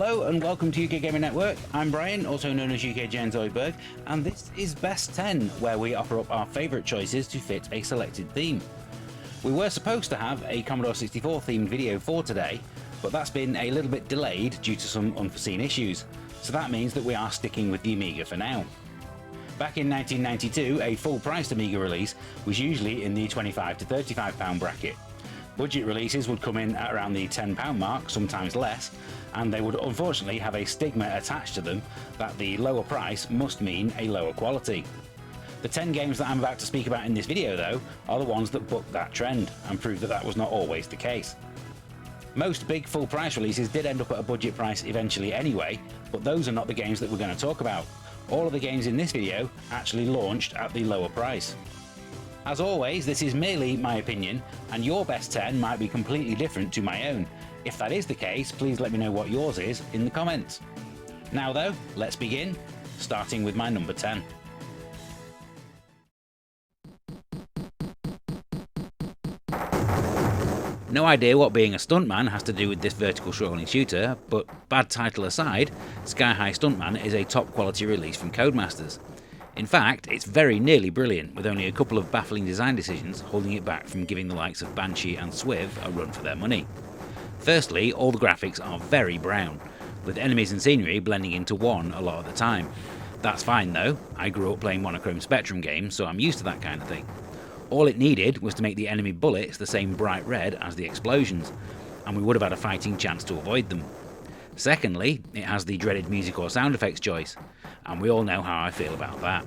Hello and welcome to UK Gaming Network. I'm Brian, also known as UK Gen Zoidberg, and this is Best 10, where we offer up our favourite choices to fit a selected theme. We were supposed to have a Commodore 64 themed video for today, but that's been a little bit delayed due to some unforeseen issues, so that means that we are sticking with the Amiga for now. Back in 1992, a full-priced Amiga release was usually in the £25 to £35 bracket. Budget releases would come in at around the £10 mark, sometimes less, and they would unfortunately have a stigma attached to them that the lower price must mean a lower quality. The 10 games that I'm about to speak about in this video, though, are the ones that bucked that trend and prove that that was not always the case. Most big full-price releases did end up at a budget price eventually anyway, but those are not the games that we're going to talk about. All of the games in this video actually launched at the lower price. As always, this is merely my opinion, and your best 10 might be completely different to my own. If that is the case, please let me know what yours is in the comments. Now though, let's begin, starting with my number 10. No idea what being a stuntman has to do with this vertical scrolling shooter, but bad title aside, Sky High Stuntman is a top quality release from Codemasters. In fact, it's very nearly brilliant, with only a couple of baffling design decisions holding it back from giving the likes of Banshee and Swiv a run for their money. Firstly, all the graphics are very brown, with enemies and scenery blending into one a lot of the time. That's fine though, I grew up playing monochrome Spectrum games, so I'm used to that kind of thing. All it needed was to make the enemy bullets the same bright red as the explosions, and we would have had a fighting chance to avoid them. Secondly, it has the dreaded music or sound effects choice, and we all know how I feel about that.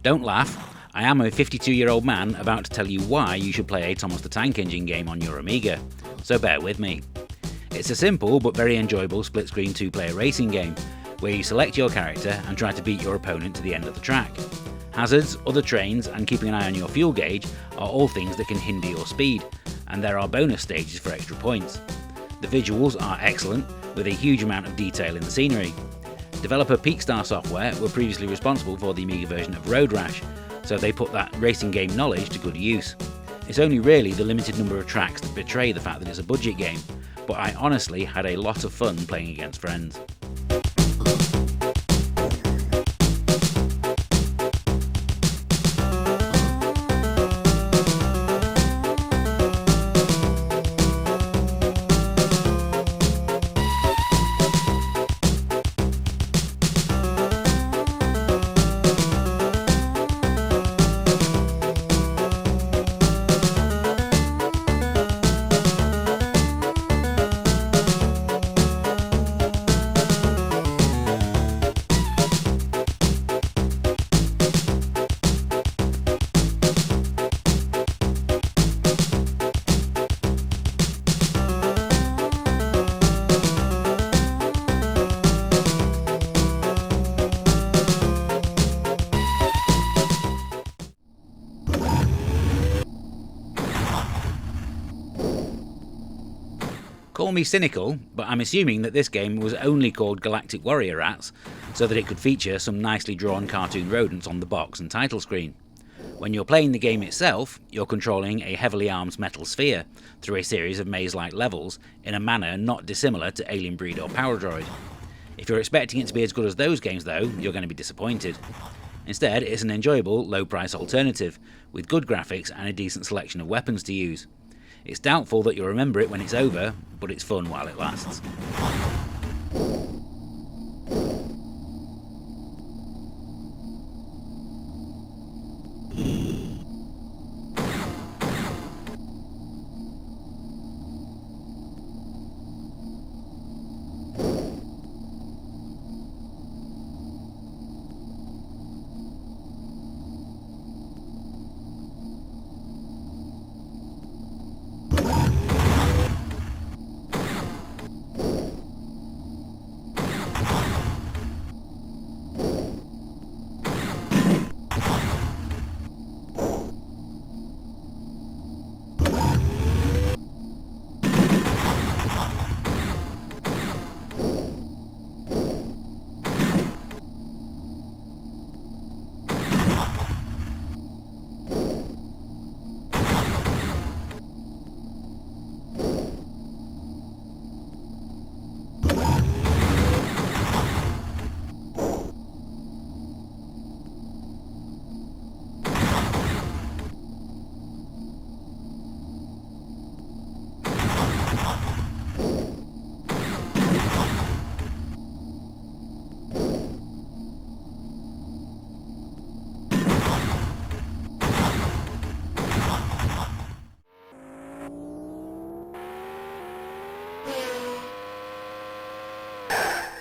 Don't laugh, I am a 52-year-old man about to tell you why you should play a Thomas the Tank Engine game on your Amiga, so bear with me. It's a simple but very enjoyable split-screen two-player racing game, where you select your character and try to beat your opponent to the end of the track. Hazards, other trains, and keeping an eye on your fuel gauge are all things that can hinder your speed, and there are bonus stages for extra points. The visuals are excellent, with a huge amount of detail in the scenery. Developer Peakstar Software were previously responsible for the Amiga version of Road Rash, so they put that racing game knowledge to good use. It's only really the limited number of tracks that betray the fact that it's a budget game, but I honestly had a lot of fun playing against friends. Call me cynical, but I'm assuming that this game was only called Galactic Warrior Rats so that it could feature some nicely drawn cartoon rodents on the box and title screen. When you're playing the game itself, you're controlling a heavily armed metal sphere through a series of maze-like levels in a manner not dissimilar to Alien Breed or Power Droid. If you're expecting it to be as good as those games though, you're going to be disappointed. Instead, it's an enjoyable, low-price alternative, with good graphics and a decent selection of weapons to use. It's doubtful that you'll remember it when it's over, but it's fun while it lasts.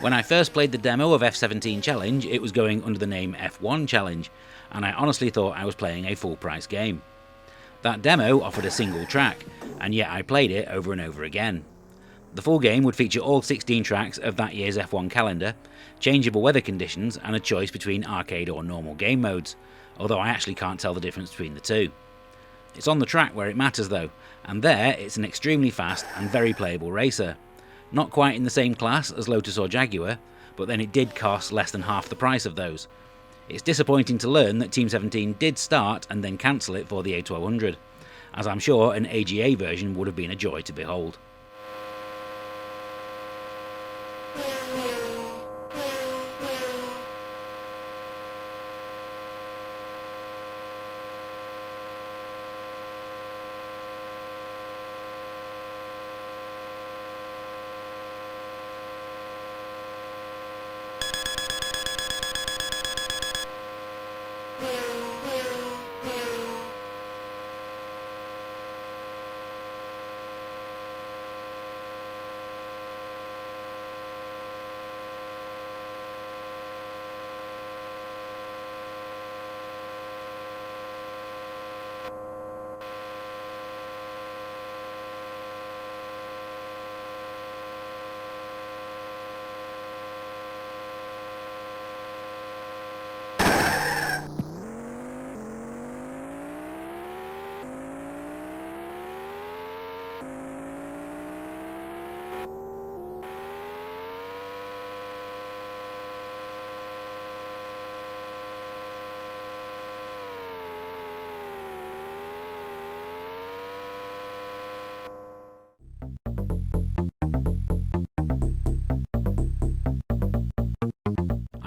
When I first played the demo of F17 Challenge, it was going under the name F1 Challenge, and I honestly thought I was playing a full-price game. That demo offered a single track, and yet I played it over and over again. The full game would feature all 16 tracks of that year's F1 calendar, changeable weather conditions, and a choice between arcade or normal game modes, although I actually can't tell the difference between the two. It's on the track where it matters though, and there it's an extremely fast and very playable racer. Not quite in the same class as Lotus or Jaguar, but then it did cost less than half the price of those. It's disappointing to learn that Team 17 did start and then cancel it for the A1200, as I'm sure an AGA version would have been a joy to behold.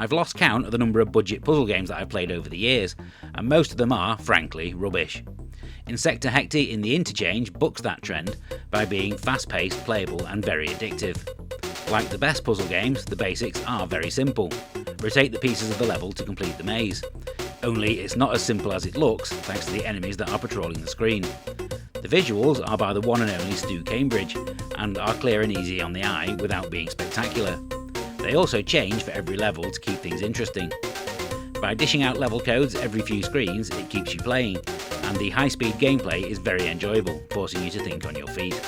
I've lost count of the number of budget puzzle games that I've played over the years, and most of them are, frankly, rubbish. Insecta Hecti in the Interchange bucks that trend by being fast-paced, playable and very addictive. Like the best puzzle games, the basics are very simple. Rotate the pieces of the level to complete the maze. Only it's not as simple as it looks, thanks to the enemies that are patrolling the screen. The visuals are by the one and only Stu Cambridge, and are clear and easy on the eye without being spectacular. They also change for every level to keep things interesting. By dishing out level codes every few screens, it keeps you playing, and the high-speed gameplay is very enjoyable, forcing you to think on your feet.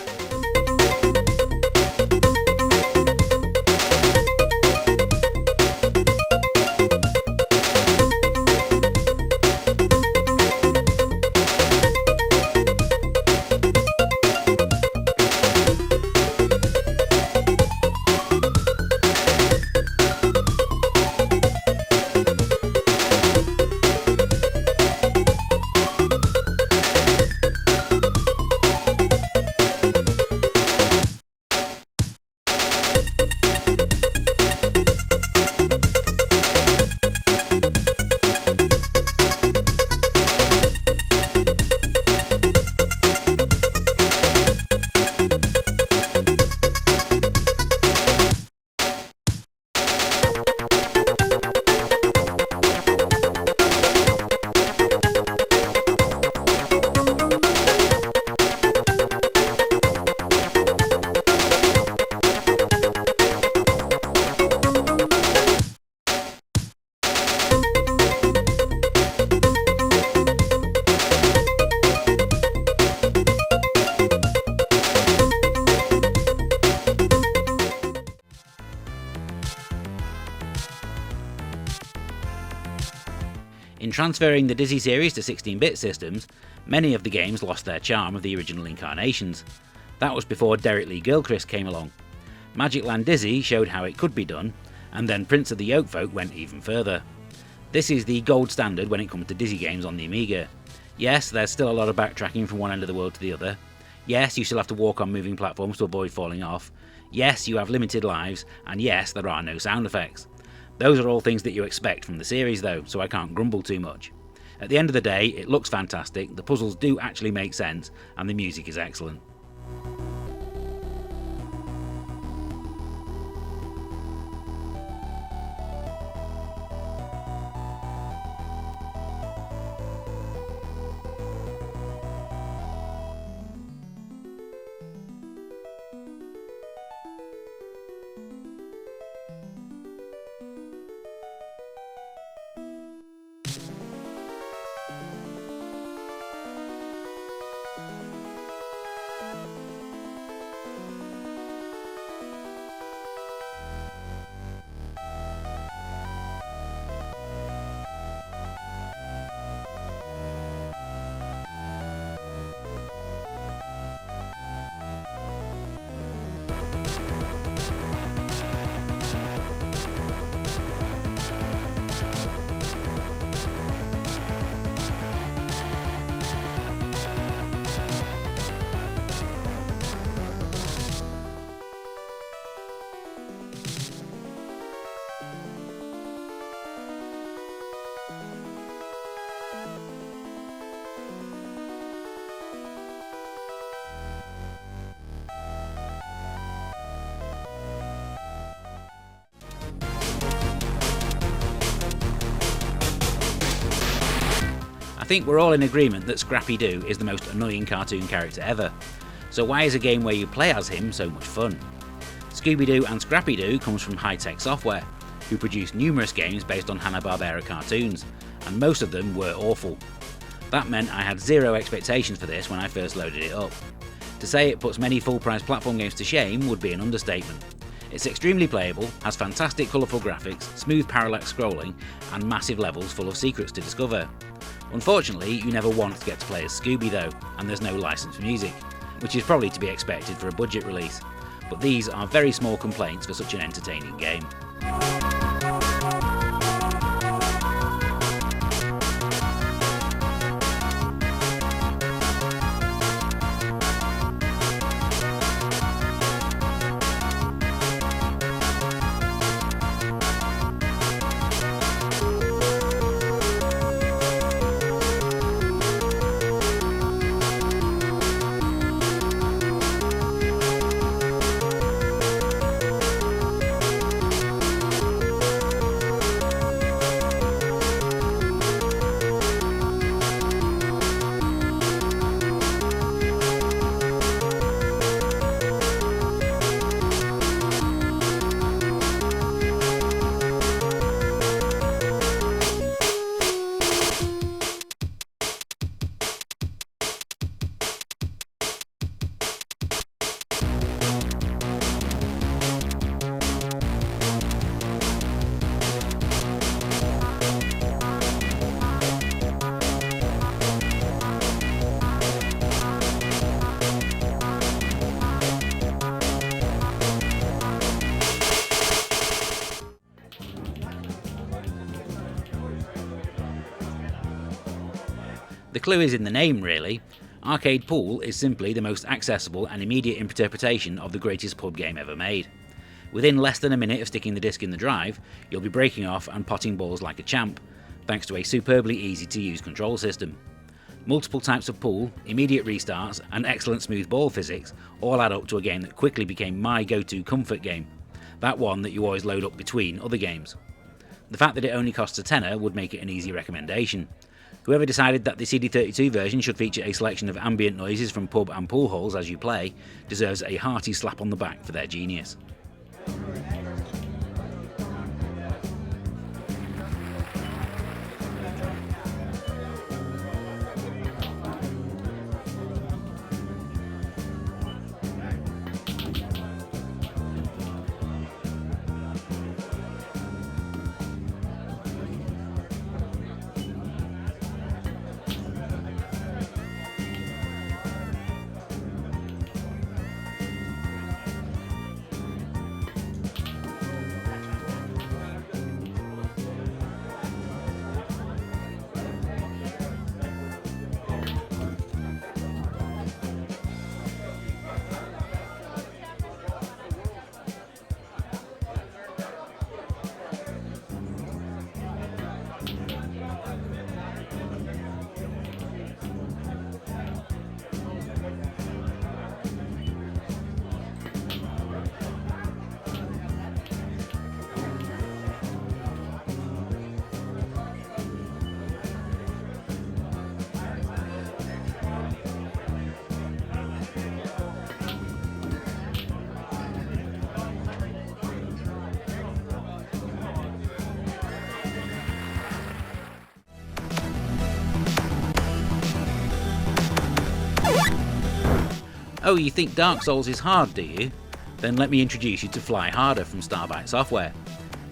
transferring the Dizzy series to 16-bit systems, many of the games lost their charm of the original incarnations. That was before Derek Lee Gilchrist came along. Magic Land Dizzy showed how it could be done, and then Prince of the Yolkfolk went even further. This is the gold standard when it comes to Dizzy games on the Amiga. Yes, there's still a lot of backtracking from one end of the world to the other. Yes, you still have to walk on moving platforms to avoid falling off. Yes, you have limited lives, and yes, there are no sound effects. Those are all things that you expect from the series though, so I can't grumble too much. At the end of the day, it looks fantastic, the puzzles do actually make sense, and the music is excellent. I think we're all in agreement that Scrappy-Doo is the most annoying cartoon character ever. So why is a game where you play as him so much fun? Scooby-Doo and Scrappy-Doo comes from High-Tech Software, who produced numerous games based on Hanna-Barbera cartoons, and most of them were awful. That meant I had zero expectations for this when I first loaded it up. To say it puts many full-price platform games to shame would be an understatement. It's extremely playable, has fantastic colourful graphics, smooth parallax scrolling, and massive levels full of secrets to discover. Unfortunately, you never want to get to play as Scooby though, and there's no licensed music, which is probably to be expected for a budget release. But these are very small complaints for such an entertaining game. The clue is in the name, really. Arcade Pool is simply the most accessible and immediate interpretation of the greatest pub game ever made. Within less than a minute of sticking the disc in the drive, you'll be breaking off and potting balls like a champ, thanks to a superbly easy to use control system. Multiple types of pool, immediate restarts, and excellent smooth ball physics all add up to a game that quickly became my go-to comfort game, that one that you always load up between other games. The fact that it only costs a tenner would make it an easy recommendation. Whoever decided that the CD32 version should feature a selection of ambient noises from pub and pool halls as you play deserves a hearty slap on the back for their genius. Oh, you think Dark Souls is hard, do you? Then let me introduce you to Fly Harder from Starbite Software.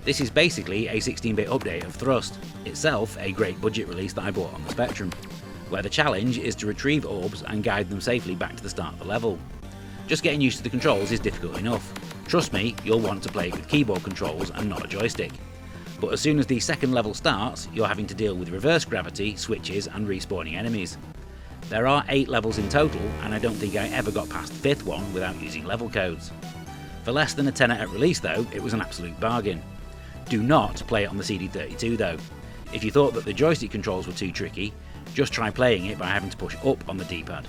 This is basically a 16-bit update of Thrust, itself a great budget release that I bought on the Spectrum, where the challenge is to retrieve orbs and guide them safely back to the start of the level. Just getting used to the controls is difficult enough. Trust me, you'll want to play it with keyboard controls and not a joystick. But as soon as the second level starts, you're having to deal with reverse gravity, switches and respawning enemies. There are 8 levels in total, and I don't think I ever got past the 5th one without using level codes. For less than a tenner at release though, it was an absolute bargain. Do not play it on the CD32 though. If you thought that the joystick controls were too tricky, just try playing it by having to push up on the D-pad.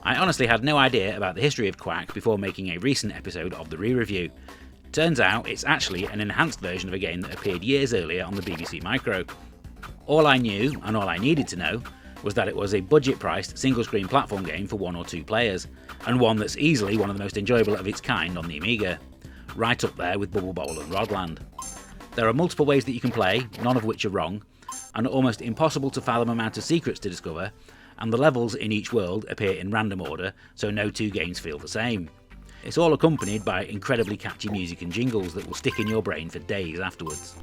I honestly had no idea about the history of Quack before making a recent episode of the re-review. Turns out it's actually an enhanced version of a game that appeared years earlier on the BBC Micro. All I knew, and all I needed to know, was that it was a budget-priced single-screen platform game for 1 or 2 players, and one that's easily one of the most enjoyable of its kind on the Amiga, right up there with Bubble Bowl and Rodland. There are multiple ways that you can play, none of which are wrong, and almost impossible to fathom amount of secrets to discover, and the levels in each world appear in random order, so no 2 games feel the same. It's all accompanied by incredibly catchy music and jingles that will stick in your brain for days afterwards.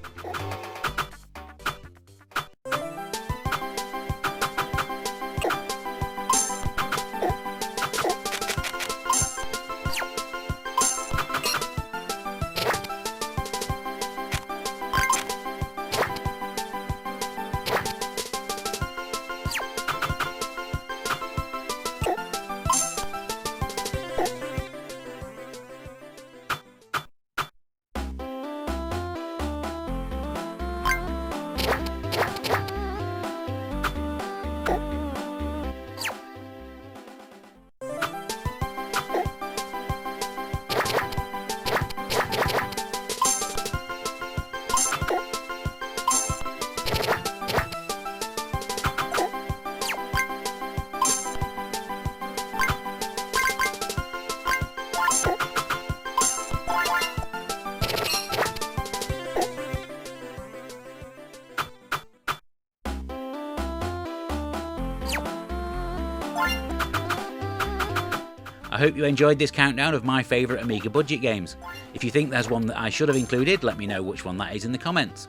I hope you enjoyed this countdown of my favourite Amiga budget games. If you think there's one that I should have included, let me know which one that is in the comments.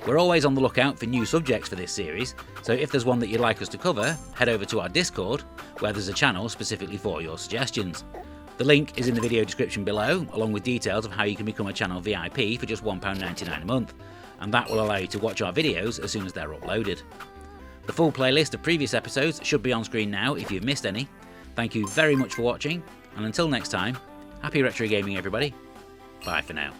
We're always on the lookout for new subjects for this series, so if there's one that you'd like us to cover, head over to our Discord, where there's a channel specifically for your suggestions. The link is in the video description below, along with details of how you can become a channel VIP for just £1.99 a month, and that will allow you to watch our videos as soon as they're uploaded. The full playlist of previous episodes should be on screen now if you've missed any. Thank you very much for watching, and until next time, happy retro gaming everybody. Bye for now.